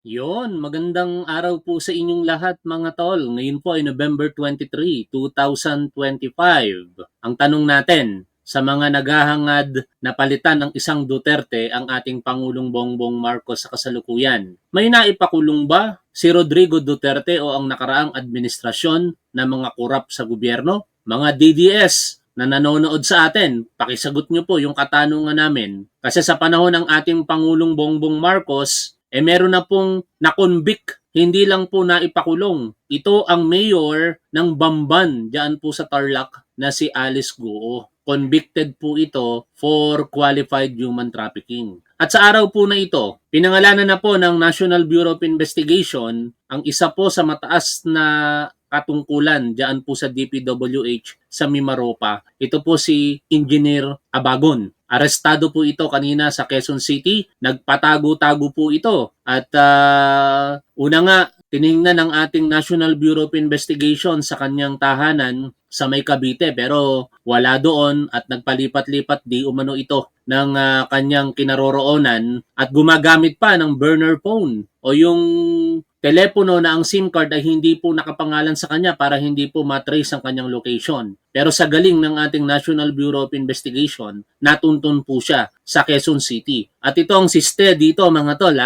Magandang araw po sa inyong lahat mga tol. Ngayon po ay November 23, 2025. Ang tanong natin, sa mga naghahangad na palitan ng isang Duterte ang ating Pangulong Bongbong Marcos sa kasalukuyan, may naipakulong ba si Rodrigo Duterte o ang nakaraang administrasyon na mga kurap sa gobyerno? Mga DDS na nanonood sa atin, pakisagot nyo po yung katanungan namin. Kasi sa panahon ng ating Pangulong Bongbong Marcos, meron na pong na-convict, hindi lang po naipakulong. Ito ang mayor ng Bamban, diyan po sa Tarlac, na si Alice Guo. Convicted po ito for qualified human trafficking. At sa araw po na ito, pinangalanan na po ng National Bureau of Investigation ang isa po sa mataas na katungkulan diyan po sa DPWH sa Mimaropa. Ito po si Engineer Abagon. Arestado po ito kanina sa Quezon City. Nagpatago-tago po ito. At una nga, tiningnan ng ating National Bureau of Investigation sa kanyang tahanan sa May Cavite pero wala doon at nagpalipat-lipat di umano ito ng kanyang kinaroroonan at gumagamit pa ng burner phone o yung telepono na ang SIM card ay hindi po nakapangalan sa kanya para hindi po matrace ang kanyang location. Pero sa galing ng ating National Bureau of Investigation, natuntun po siya sa Quezon City. At ito ang siste dito mga tol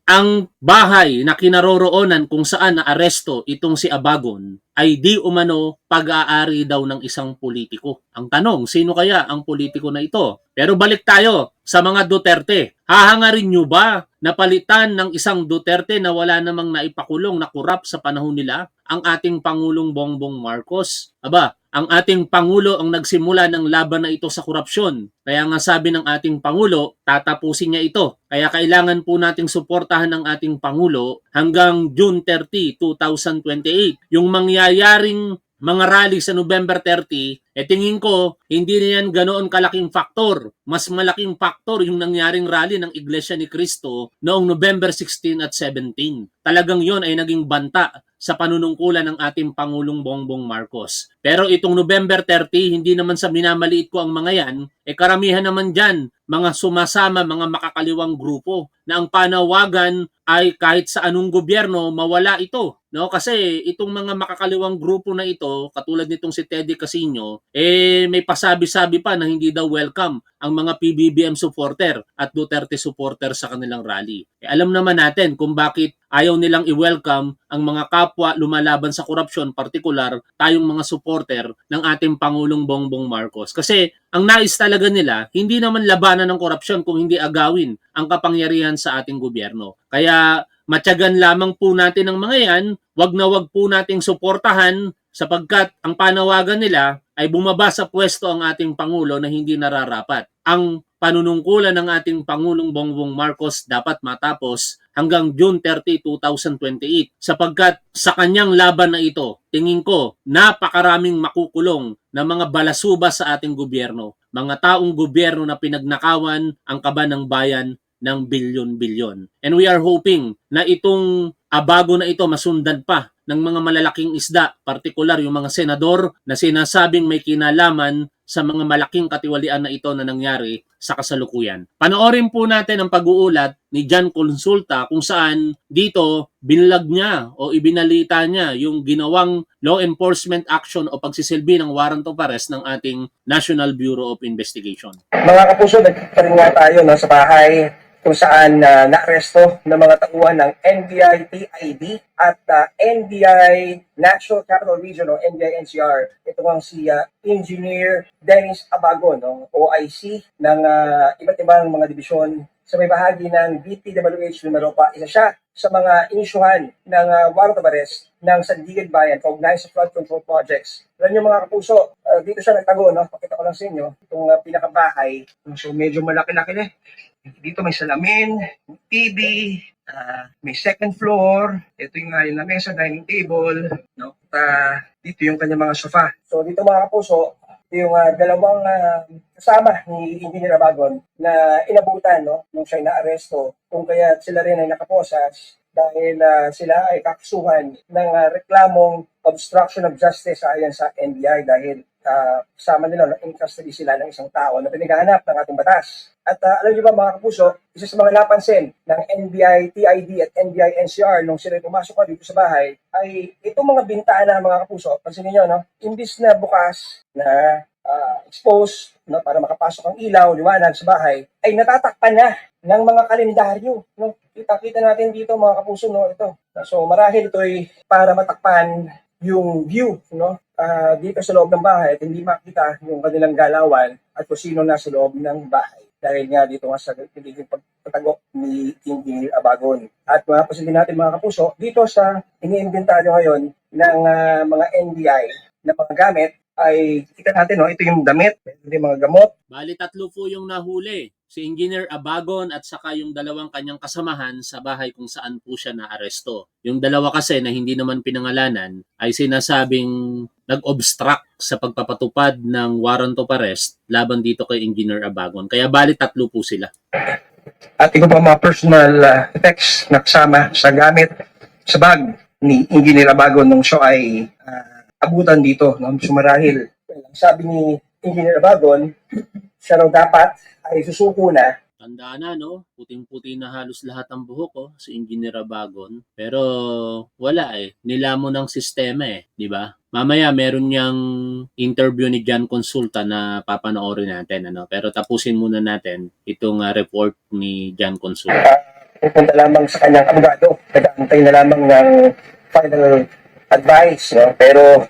ang bahay na kinaroroonan kung saan naaresto itong si Abagon ay di umano pag-aari daw ng isang politiko. Ang tanong, sino kaya ang politiko na ito? Pero balik tayo sa mga Duterte. Hahangarin nyo ba na palitan ng isang Duterte na wala namang naipakulong na kurap sa panahon nila ang ating Pangulong Bongbong Marcos? Aba, ang ating Pangulo ang nagsimula ng laban na ito sa korupsyon. Kaya nga sabi ng ating Pangulo, tatapusin niya ito. Kaya kailangan po nating suportahan ng ating Pangulo hanggang June 30, 2028. Yung mangyayaring mga rally sa November 30, tingin ko, hindi na yan ganoon kalaking faktor. Mas malaking faktor yung nangyaring rally ng Iglesia ni Cristo noong November 16 at 17. Talagang yon ay naging banta sa panunungkulan ng ating Pangulong Bongbong Marcos. Pero itong November 30, hindi naman sa minamaliit ko ang mga yan, karamihan naman dyan, mga sumasama, mga makakaliwang grupo na ang panawagan ay kahit sa anong gobyerno, mawala ito. No? Kasi itong mga makakaliwang grupo na ito, katulad nitong si Teddy Casino, may pasabi-sabi pa na hindi daw welcome ang mga PBBM supporter at Duterte supporter sa kanilang rally. Alam naman natin kung bakit ayaw nilang i-welcome ang mga kapwa lumalaban sa korupsyon, partikular tayong mga supporter ng ating Pangulong Bongbong Marcos. Kasi ang nais talaga nila, hindi naman labanan ng korupsyon kung hindi agawin ang kapangyarihan sa ating gobyerno. Kaya matyagan lamang po natin ang mga yan, wag na wag po nating suportahan sapagkat ang panawagan nila ay bumaba sa pwesto ang ating Pangulo na hindi nararapat. Ang panunungkulan ng ating Pangulong Bongbong Marcos dapat matapos hanggang June 30, 2028 sapagkat sa kanyang laban na ito, tingin ko napakaraming makukulong na mga balasuba sa ating gobyerno, mga taong gobyerno na pinagnakawan ang kaban ng bayan ng bilyon-bilyon. And we are hoping na itong abago na ito masundan pa ng mga malalaking isda, partikular yung mga senador na sinasabing may kinalaman sa mga malaking katiwalian na ito na nangyari sa kasalukuyan. Panoorin po natin ang pag-uulat ni John Consulta kung saan dito binlag niya o ibinalita niya yung ginawang law enforcement action o pagsisilbi ng warrant of arrest ng ating National Bureau of Investigation. Mga kapuso, nagkita rin nga tayo sa bahay kung saan naaresto ng mga tauhan ng NBI-PID at NBI National Capital Region o NBI-NCR. Ito ang si Engineer Dennis Abagon, OIC ng iba't ibang mga dibisyon sa may bahagi ng DPWH Mimaropa. Isa siya sa mga inisyuhan ng warrant of arrest ng Sandigan Bayan kaugnay sa flood control projects. Alam niyo mga kapuso, dito siya nagtago, pakita ko lang sa inyo, itong pinakabahay. So medyo malaki-laki na. Dito may salamin, TV, may second floor, ito yung lamesa, dining table, dito yung kanyang mga sofa. So dito mga kapuso, yung dalawang kasama ni Engineer Abagon na inabutan nung siya naaresto, kung kaya sila rin ay nakaposas dahil sila ay kakasuhan ng reklamong obstruction of justice ayon sa NBI dahil kasama nila, no, in custody sila ng isang tao na pinaghahanap ng ating batas. At alam niyo ba mga kapuso, isa sa mga napansin ng NBI, TID at NBI NCR nung sila pumasok pa dito sa bahay ay itong mga bintana mga kapuso, pansin niyo, no, imbis na bukas na exposed, no, para makapasok ang ilaw, liwanag sa bahay, ay natatakpan na ng mga kalendaryo. No? Kita-kita natin dito mga kapuso, no, ito. So marahil ito ay para matakpan yung view, no, dito sa loob ng bahay at hindi makita yung kanilang galawan at kung sino nasa loob ng bahay. Dahil nga dito nga sa piniging pagtatagok ni Engineer Abagon. At mapasin din natin mga kapuso, dito sa iniimbentaryo ngayon ng mga NBI na mga gamit, ay kita natin, no, ito yung damit, ito yung mga gamot. Bali, 3 po yung nahuli. Si Engineer Abagon at saka yung 2 kanyang kasamahan sa bahay kung saan po siya naaresto. Yung 2 kasi na hindi naman pinangalanan ay sinasabing nag-obstruct sa pagpapatupad ng warrant of arrest laban dito kay Engineer Abagon. Kaya bali 3 po sila. At ito pa mga personal effects na kasama sa gamit sa bag ni Engineer Abagon nung siya ay abutan dito. No? Sumarahil, sabi ni Engineer Abagon, siya raw dapat ay susuko na. Tanda na, no? Puting-puti na halos lahat ang buhok, si Engineer Abagon. Pero wala Nilamon ng sistema di ba? Mamaya meron niyang interview ni John Consulta na papanoorin natin, ano? Pero tapusin muna natin itong report ni John Consulta. Pupunta lamang sa kanyang abogado. Nag-aantay na lamang ng final advice, no? Pero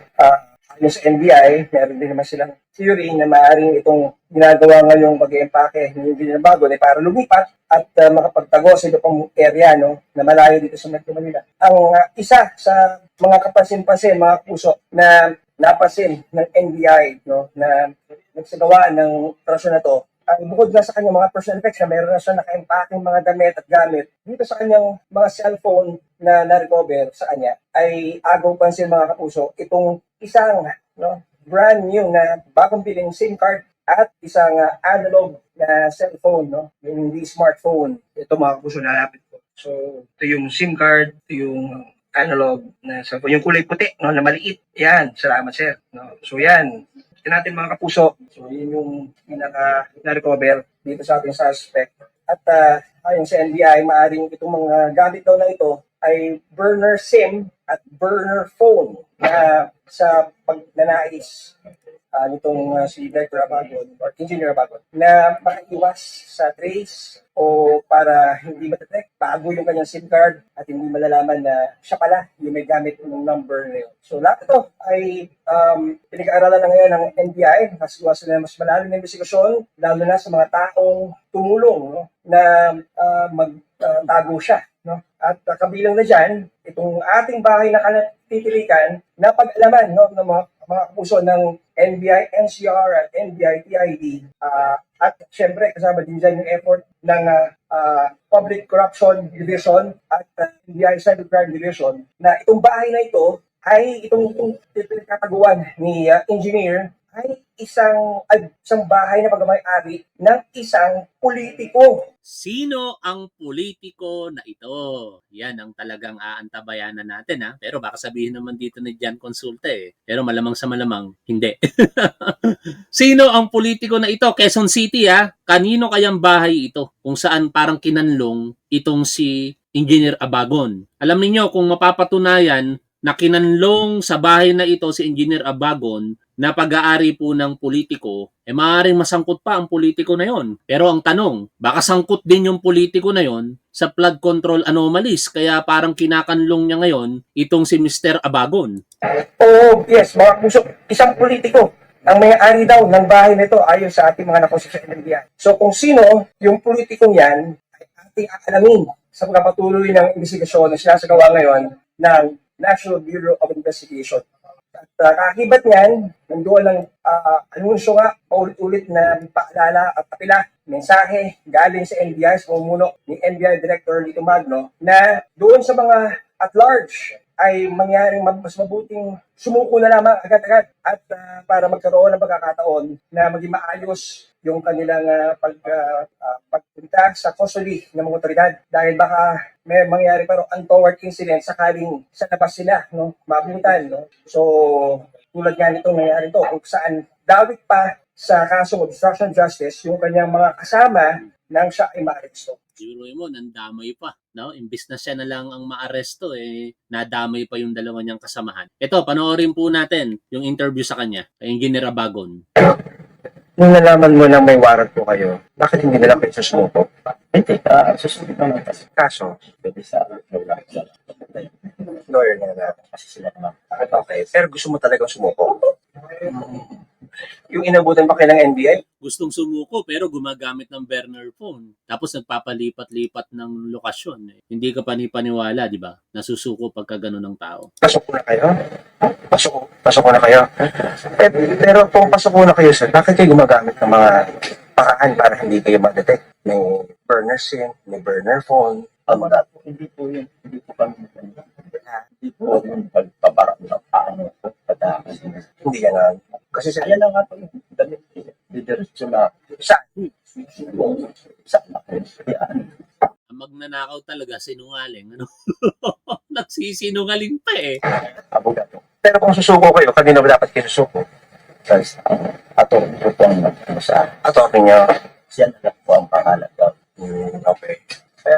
ayon sa NBI, meron din naman silang theory na maaaring itong ginagawa ngayong pag-iimpake ng Engineer Abagon ay para lumipat at makapagtago sa iba pang area, no, na malayo dito sa Metro Manila. Ang isa sa mga kapansin-pansin, mga puso, na napansin ng NBI, no, na nagsagawa ng operasyon na to, ay bukod na sa kanyang mga personal effects na meron na siya naka-impake mga damit at gamit, dito sa kanyang mga cellphone na na-recover sa kanya, ay agaw pansin mga kapuso, itong isang, no, brand new na bagong biling SIM card at isang analog na cellphone, no, yung hindi smartphone. Ito mga kapuso, nalapit ko. So, ito yung SIM card, ito yung analog na cellphone, yung kulay puti, no, na maliit. Yan, salamat sir. No? So yan, natin mga kapuso. So yun yung pinaka na-recover dito sa ating suspect. At ayon sa NBI, maaring itong mga gamit daw na ito ay burner SIM at burner phone na sa pagnanais nitong si Director Abagon or Engineer Abagon na makaiwas sa trace o para hindi ma-detect bago yung kanyang SIM card at hindi malalaman na siya pala yung may gamit ng number na yun. So lahat ito ay pinag-aaralan na ngayon ng NBI, nasigawa sila ng mas malalim na investigasyon, lalo na sa mga taong tumulong, no, na magtago siya. No? At kabilang na dyan, itong ating bahay na kanatitilikan na pag-alaman, no, ng mga kapuso ng NBI NCR at NBI TID at syempre kasama din dyan yung effort ng Public Corruption Division at NBI Cybercrime Division na itong bahay na ito ay itong pinagkataguan ni engineer ay isang bahay na pagmamay-ari ng isang politiko. Sino ang politiko na ito? Yan ang talagang aantabayanan natin Pero baka sabihin naman dito ni John Consulta Pero malamang sa malamang, hindi. Sino ang politiko na ito? Quezon City Kanino kayang bahay ito? Kung saan parang kinanlong itong si Engineer Abagon. Alam niyo kung mapapatunayan na kinanlong sa bahay na ito si Engineer Abagon na pag-aari po ng politiko, maaaring masangkot pa ang politiko na yon. Pero ang tanong, baka sangkot din yung politiko na yon sa flood control anomalies, kaya parang kinakanlong niya ngayon itong si Mr. Abagon. Oh, yes, mga puso, isang politiko ang may-ari daw ng bahay nito ayon sa ating mga nakusap sa NBI. So kung sino yung politikong yan, ay ating aalamin sa pagpapatuloy ng investigasyon na sinasagawa ngayon ng National Bureau of Investigation. At kakibat niyan, nandoon ng anunsyo nga, paulit-ulit na paalala at apila, mensahe galing sa NBI, sa pamumuno ni NBI Director Lito Magno, na doon sa mga at large ay mangyaring mas mabuting sumuko na lamang agad-agad at para magkaroon ng pagkakataon na maging maayos yung kanilang pagpunta sa custody ng mga otoridad dahil baka may mangyari pa untoward incident sakaling sa labas sila, no, maabutan, no. So tulad nga nito nangyari to kung saan dawit pa sa kasong obstruction of justice yung kanyang mga kasama nang siya ay maaresto. Siguro mo, nandamay pa. No? Imbis na siya na lang ang maaresto, nadamay pa yung dalawa niyang kasamahan. Ito, panoorin po natin yung interview sa kanya, kay Engineer Abagon. Nung nalaman mo na may warrant po kayo, bakit hindi na lang kayo sumuko? Hindi, susunod naman kasi. Kaso, Pwede sa lawyer na kasi sila naman. Okay, pero gusto mo talagang sumuko? Yung inabutan pa kayo ng NBI? Gustong sumuko pero gumagamit ng burner phone. Tapos nagpapalipat-lipat ng lokasyon. Hindi ka panipaniwala, di ba? Nasusuko pagka gano'n ng tao. Pasok na kayo? Pasok na kayo? Pero kung pasok na kayo, sir, bakit kayo gumagamit ng mga paraan para hindi kayo ma-detect? May burner SIM, may burner phone. Wala po, hindi po yun. Hindi po kami hindi po yung pagpaparang ng paano po. Hindi yan. Kasi sir, Ayan na nga po yung damit. Didiretso na saan? sa akin. Yan. Ang magnanakaw talaga, sinungaling. Ano? Nagsisinungaling pa eh. Abogado. Pero kung susuko kayo, kanina ba dapat kayo susuko? Kasi ato po ang sa Attorney niyo. siya na lang po ang pangalan daw. Okay.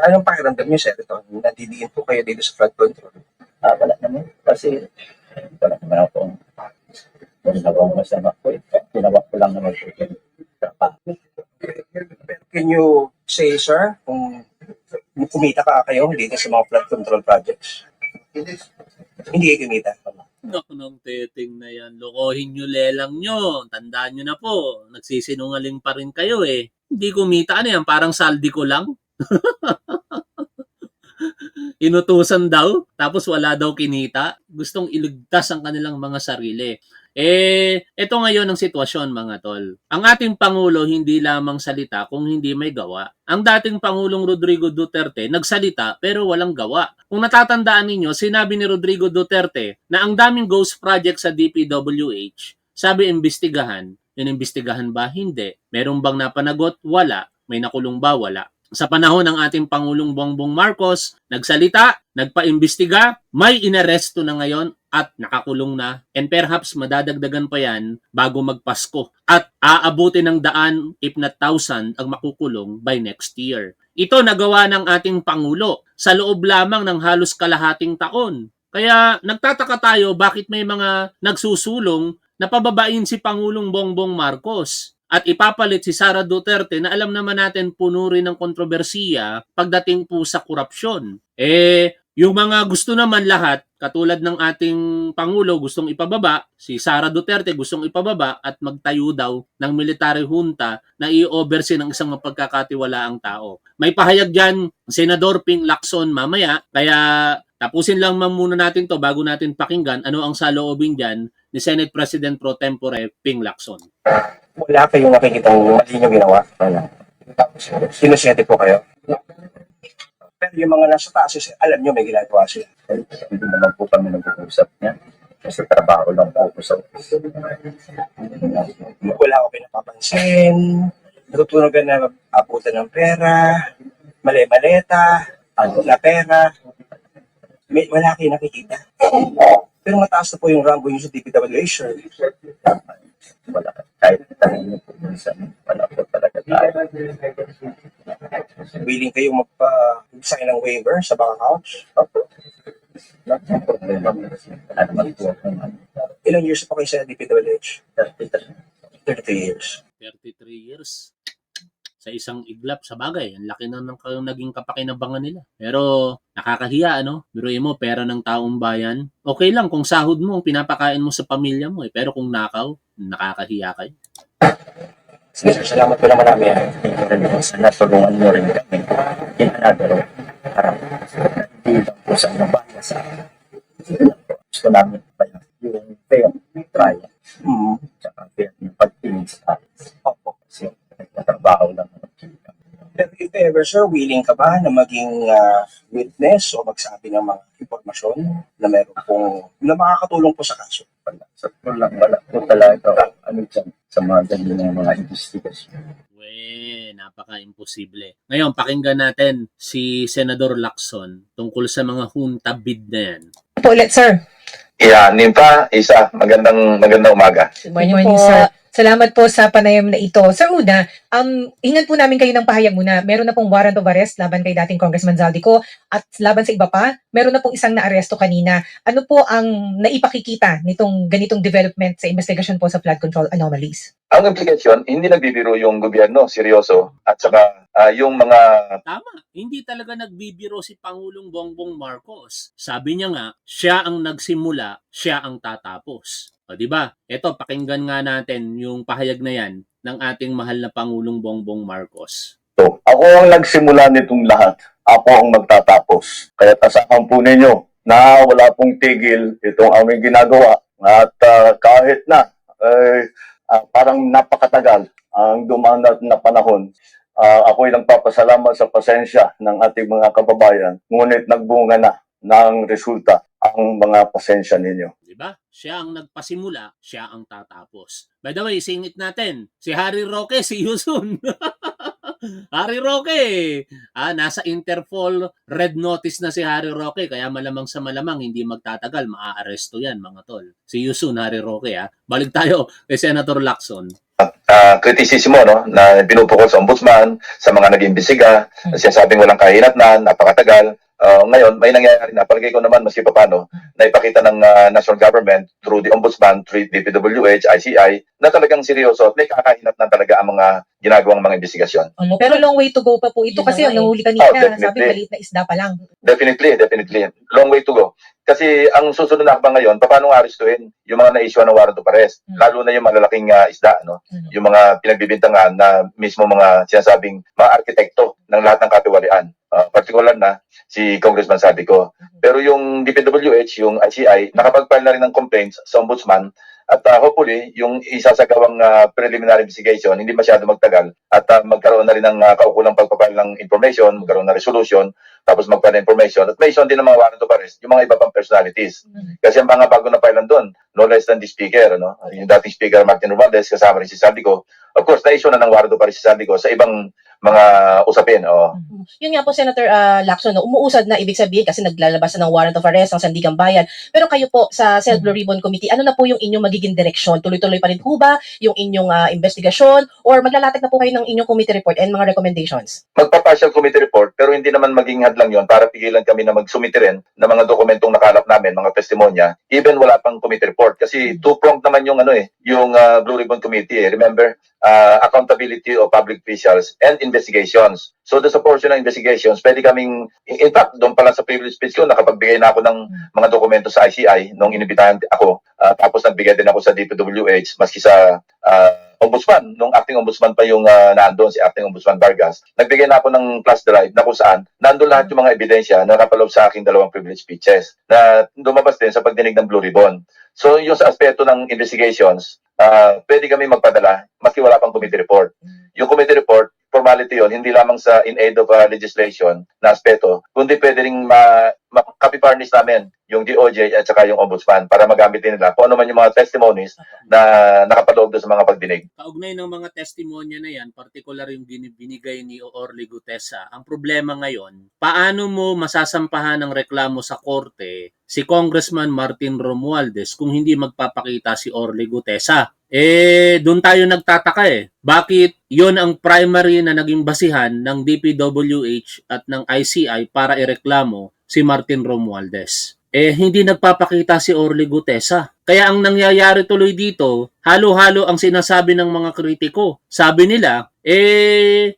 Anong pakiramdam niyo, sir? Ito, nadidiin po kayo dito sa flood control. Wala naman. Kasi wala naman ako kung nagawang masama ko. Ginawa ko lang naman po yung trabaho. Pero can you say, sir, kung kumita ka kayo dito sa mga flood control projects? Hindi kayo kumita. Naku ng teting na yan. Lokohin nyo lelang nyo. Tandaan nyo na po. Nagsisinungaling pa rin kayo eh. Hindi kumita. Ano yan? Parang saldi ko lang. Inutusan daw. Tapos wala daw kinita. Gustong iligtas ang kanilang mga sarili. Ito ngayon ang sitwasyon mga tol. Ang ating Pangulo hindi lamang salita kung hindi may gawa. Ang dating Pangulong Rodrigo Duterte nagsalita pero walang gawa. Kung natatandaan ninyo, sinabi ni Rodrigo Duterte na ang daming ghost project sa DPWH. Sabi imbestigahan. Inimbestigahan ba? Hindi. Meron bang napanagot? Wala. May nakulong ba? Wala. Sa panahon ng ating Pangulong Bongbong Marcos, nagsalita, nagpaimbestiga, may inaresto na ngayon at nakakulong na. And perhaps madadagdagan pa yan bago magpasko. At aabutin ng daan, if not thousand, ang makukulong by next year. Ito nagawa ng ating Pangulo sa loob lamang ng halos kalahating taon. Kaya nagtataka tayo bakit may mga nagsusulong na pababain si Pangulong Bongbong Marcos at ipapalit si Sara Duterte na alam naman natin puno rin ng kontrobersiya pagdating po sa korupsyon. Yung mga gusto naman lahat, katulad ng ating Pangulo gustong ipababa, si Sara Duterte gustong ipababa at magtayo daw ng military junta na i-oversee ng isang mapagkakatiwalaang tao. May pahayag dyan, Senador Ping Lacson mamaya, kaya tapusin lang muna natin to bago natin pakinggan ano ang saloobin dyan ni Senate President Pro Tempore Ping Lacson. Wala kayong nakikitang mali nyo ginawa. Wala. Sinusyete po kayo. Pero yung mga nasa taas, alam nyo may ginagawa sila. Hindi naman po kami nag-uusap niya. Kasi trabaho lang po ako sa Wala ko pinapapansin. Natutunan na abutan ng pera, mali-maleta, na pera. Wala kayong nakikita. Pero mataas na po yung rango nyo sa DPWH. wala. Kahit tanong po minsan, wala po talaga tayo. Willing kayo magpa-sign ng waiver sa bank accounts? Wala po problema. Ano man po akong Ilang years pa kayo sa DPWH? 33. 33 years. 33 years sa isang iglap sa bagay. Ang laki na ng naging kapakinabangan nila. Pero nakakahiya, ano? Biruin mo, pera ng taong bayan. Okay lang kung sahod mo, pinapakain mo sa pamilya mo. Pero kung nakaw, nakakahiya kayo. Sige sir, salamat po na marami. Sana tulungan mo rin kami in another way. Parang hindi lang po sa nabaya sa gusto namin pa yung fair trial. Tsaka fair yung pagtingin sa akin. Opo. Kasi nagtatrabaho lang. Pero if ever However, sir, willing ka ba na maging witness o magsabi ng mga impormasyon na meron pong na makakatulong po sa kaso? Sa wala po talaga ano dyan sa mga ganyan ng mga investigasyon. Napaka-imposible. Ngayon, pakinggan natin si Senador Lacson tungkol sa mga junta bid na yan. Po ulit, sir. Yeah, Nimpa, Isa, magandang umaga. Good morning, sir. Salamat po sa panayam na ito. Sir Una, hingan po namin kayo ng pahayag muna. Meron na pong warrant of arrest laban kay dating Congressman Zaldico at laban sa iba pa, meron na pong isang naaresto kanina. Ano po ang naipakikita nitong ganitong development sa investigasyon po sa flood control anomalies? Ang implikasyon, hindi nagbibiro yung gobyerno, seryoso, at saka yung mga Tama, hindi talaga nagbibiro si Pangulong Bongbong Marcos. Sabi niya nga, siya ang nagsimula, siya ang tatapos. O di ba? Ito, pakinggan nga natin yung pahayag na yan ng ating mahal na Pangulong Bongbong Marcos. So, ako ang nagsimula nitong lahat. Ako ang magtatapos. Kaya tasakan po ninyo na wala pong tigil itong aming ginagawa. At kahit na parang napakatagal ang dumaan na panahon, ako'y nagpapasalamat sa pasensya ng ating mga kababayan. Ngunit nagbunga na ng resulta ang mga pasensya ninyo. Diba? Siya ang nagpasimula, siya ang tatapos. By the way, singit natin, si Harry Roque, see you soon. Harry Roque, nasa Interpol red notice na si Harry Roque, kaya malamang sa malamang hindi magtatagal, maaaresto yan mga tol. See you soon, Harry Roque. Balik tayo kay Senator Lacson. kritisismo na pinupukol sa ombudsman, sa mga nag-imbestiga, sinasabing walang kahinatnan, napakatagal. Ngayon, may nangyayari na, palagay ko naman, maski pa paano, na ipakita ng national government through the ombudsman, through DPWH, ICI, na talagang seryoso at may kakahinatnan talaga ang mga ginagawang mga investigasyon. Pero long way to go pa po ito kasi ang nahuli kanina, sabi maliit na isda pa lang. Definitely. Long way to go. Kasi ang susunod na hakbang ngayon, paano arestuhin yung mga na-issue ng warrant of arrest? Lalo na yung malalaking isda, yung mga pinagbibintangan na mismo mga sinasabing mga arkitekto ng lahat ng katiwalian. Particular na si Congressman Zaldico. Pero yung DPWH, yung ICI, nakapag-file na rin ng complaints sa ombudsman at hopefully, yung isasagawang preliminary investigation, hindi masyado magtagal at magkaroon na rin ng kaukulang pagpapile ng information, magkaroon na resolution, tapos magpapile ng information at may issue din ng mga warrant of arrest, yung mga iba pang personalities. Kasi ang mga bago na filean doon, no less than the speaker, yung dating speaker Martin Romualdez, kasama rin si Zaldico. Of course, na-issue na ng warrant of arrest si Zaldico sa ibang mga usapin. Yun nga po, Senator Lacson, umuusad na ibig sabihin kasi naglalabas na ng warrant of arrest ng Sandigan Bayan. Pero kayo po sa Senate Blue Ribbon Committee, ano na po yung inyong magiging direksyon? Tuloy-tuloy pa rin po ba yung inyong investigasyon or maglalatag na po kayo ng inyong committee report and mga recommendations? Magpa-partial committee report pero hindi naman maging hadlang yon para pigilan kami na mag-sumite rin ng mga dokumentong nakalap namin, mga testimonya, even wala pang committee report. Kasi two-pronged naman yung yung Blue Ribbon Committee. Remember, accountability of public officials and investigations. So, sa portion ng investigations, pwede kaming, in fact, doon pala sa privilege speech ko, nakapagbigay na ako ng mga dokumento sa ICI nung inibitahan ako. Tapos nagbigay din ako sa DPWH, maski sa ombudsman, nung acting ombudsman pa yung naandun, si acting ombudsman Vargas. Nagbigay na ako ng flash drive na kung saan nandun lahat yung mga ebidensya na napaloob sa aking 2 privilege speeches na lumabas din sa pagdinig ng Blue Ribbon. So, yung sa aspeto ng investigations, pwede kami magpadala maski wala pang committee report. Yung committee report, formality yon, hindi lamang sa in aid of legislation na aspeto, kundi pwede rin copy-furnish namin yung DOJ at saka yung ombudsman para magamit din nila kung ano man yung mga testimonies na nakapaloob doon sa mga pagdinig. Kaugnay ng mga testimonya na yan, particular yung binigay ni Orly Gutesa, ang problema ngayon, paano mo masasampahan ng reklamo sa korte si Congressman Martin Romualdez kung hindi magpapakita si Orly Gutesa? Doon tayo nagtataka Bakit yon ang primary na naging basihan ng DPWH at ng ICI para ireklamo si Martin Romualdez? Hindi nagpapakita si Orly Gutesa. Kaya ang nangyayari tuloy dito, halo-halo ang sinasabi ng mga kritiko. Sabi nila,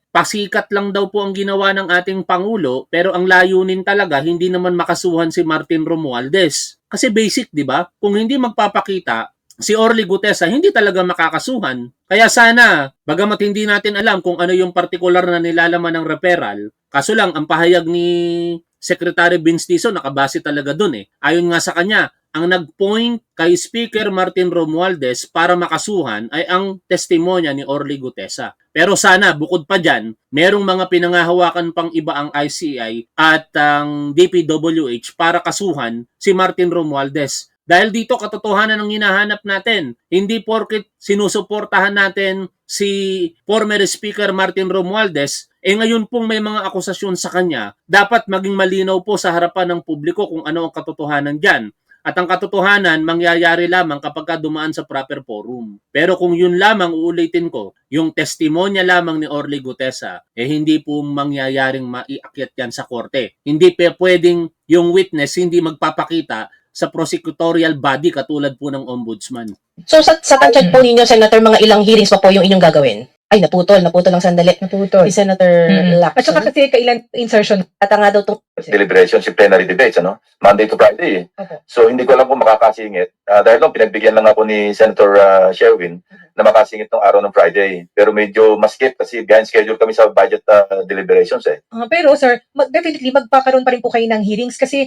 pasikat lang daw po ang ginawa ng ating Pangulo, pero ang layunin talaga, hindi naman makasuhan si Martin Romualdez. Kasi basic, di ba? Kung hindi magpapakita, si Orly Gutesa hindi talaga makakasuhan. Kaya sana, bagamat hindi natin alam kung ano yung particular na nilalaman ng referral, kaso lang ang pahayag ni Secretary Vince Dizon nakabase talaga dun Ayon nga sa kanya, ang nag-point kay Speaker Martin Romualdez para makasuhan ay ang testimonya ni Orly Gutesa. Pero sana, bukod pa dyan, merong mga pinangahawakan pang iba ang ICI at ang DPWH para kasuhan si Martin Romualdez. Dahil dito katotohanan ang hinahanap natin. Hindi porket sinusuportahan natin si former Speaker Martin Romualdez, ngayon pong may mga akusasyon sa kanya, dapat maging malinaw po sa harapan ng publiko kung ano ang katotohanan dyan. At ang katotohanan, mangyayari lamang kapag dumaan sa proper forum. Pero kung yun lamang, uulitin ko, yung testimonya lamang ni Orly Gutesa, hindi po mangyayaring maiakyat yan sa korte. Hindi pwedeng yung witness hindi magpapakita sa prosecutorial body katulad po ng ombudsman. So sa tansya po ninyo, Senator, mga ilang hearings pa po yung inyong gagawin? Ay, naputol lang sandali. Naputol. Si Senator Lacson. At saka kasi kailan insertion. At nga daw itong Deliberation, si plenary debates, ano? Monday to Friday. Opo. So, hindi ko alam kung makakasingit. Dahil lang, pinagbigyan lang ako ni Senator Sherwin na makasingit ng araw ng Friday. Pero medyo maskip kasi behind schedule kami sa budget deliberations eh. Pero sir, definitely magpakaroon pa rin po kayo ng hearings kasi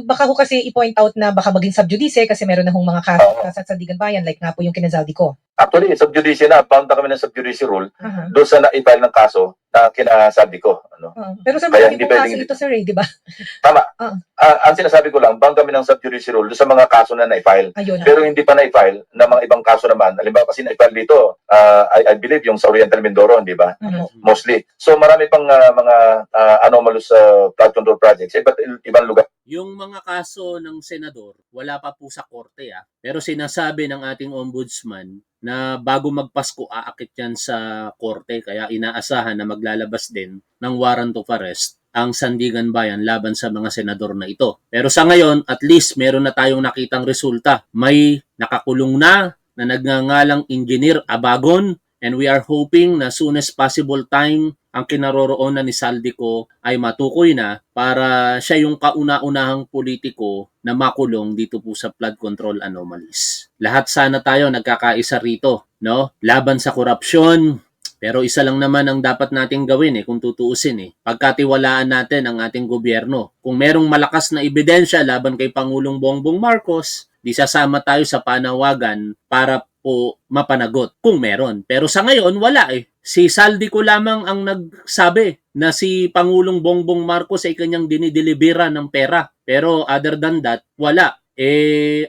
baka ho kasi i-point out na baka maging subjudice kasi meron na hong mga kaso Oo. sa Sandigan Bayan like nga po yung kinazaldi ko. Actually, subjudice na. Bound na kami ng subjudice rule Aha. doon sa na-file ng kaso na kinasabi ko. Ano? Pero sir, Kaya marami hindi pong kaso pwedeng- ito sir di ba? Tama. Ah. Ang sinasabi ko lang, bound kami ng subjudice rule doon sa mga kaso na na-file. Ayun. Pero hindi pa na-file na mga ibang kaso naman. Halimbawa kasi na-file dito, I believe yung sa Oriental Mindoro, di ba? Mostly. So marami pang mga anomalous flood control projects. Iba't ibang lugar. Yung mga kaso ng senador, wala pa po sa korte Pero sinasabi ng ating ombudsman na bago magpasko aakit yan sa korte kaya inaasahan na maglalabas din ng warrant of arrest ang Sandigan Bayan laban sa mga senador na ito. Pero sa ngayon, at least meron na tayong nakitang resulta. May nakakulong na nagngangalang Engineer Abagon and we are hoping na soon as possible time ang kinaroroonan ni Saldico ay matukoy na para siya yung kauna-unahang politiko na makulong dito po sa flood control anomalies. Lahat sana tayo nagkakaisa rito, no? Laban sa korupsyon, pero isa lang naman ang dapat nating gawin kung tutuusin Pagkatiwalaan natin ang ating gobyerno. Kung merong malakas na ebidensya laban kay Pangulong Bongbong Marcos, di sasama tayo sa panawagan para po mapanagot kung meron. Pero sa ngayon, wala Si Saldico lamang ang nagsabi na si Pangulong Bongbong Marcos ay kanyang dinidelibera ng pera. Pero other than that, wala.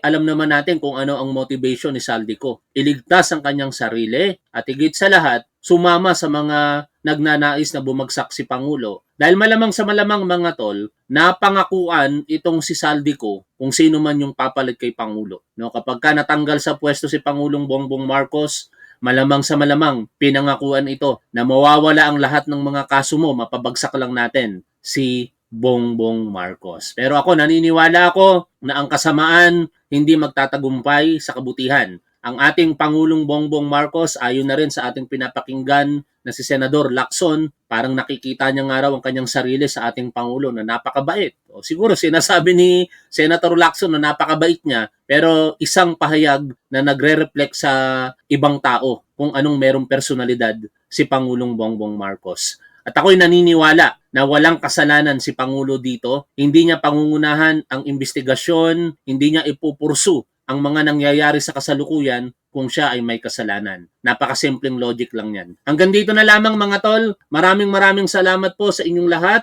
Alam naman natin kung ano ang motivation ni Saldico. Iligtas ang kanyang sarili at higit sa lahat, sumama sa mga nagnanais na bumagsak si Pangulo. Dahil malamang sa malamang mga tol, napangakuan itong si Saldico kung sino man yung papalit kay Pangulo. No, kapag ka natanggal sa pwesto si Pangulong Bongbong Marcos, malamang sa malamang pinangakuan ito na mawawala ang lahat ng mga kaso mo, mapabagsak lang natin si Bongbong Marcos. Pero ako naniniwala ako na ang kasamaan hindi magtatagumpay sa kabutihan. Ang ating Pangulong Bongbong Marcos, ayon na rin sa ating pinapakinggan na si Senador Lacson, parang nakikita niya nga raw ang kanyang sarili sa ating Pangulo na napakabait. O siguro sinasabi ni Senator Lacson na napakabait niya, pero isang pahayag na nagre-reflect sa ibang tao kung anong merong personalidad si Pangulong Bongbong Marcos. At ako'y naniniwala na walang kasalanan si Pangulo dito. Hindi niya pangungunahan ang investigasyon, hindi niya ipupursu ang mga nangyayari sa kasalukuyan kung siya ay may kasalanan. Napakasimpleng logic lang yan. Hanggang dito na lamang mga tol. Maraming salamat po sa inyong lahat.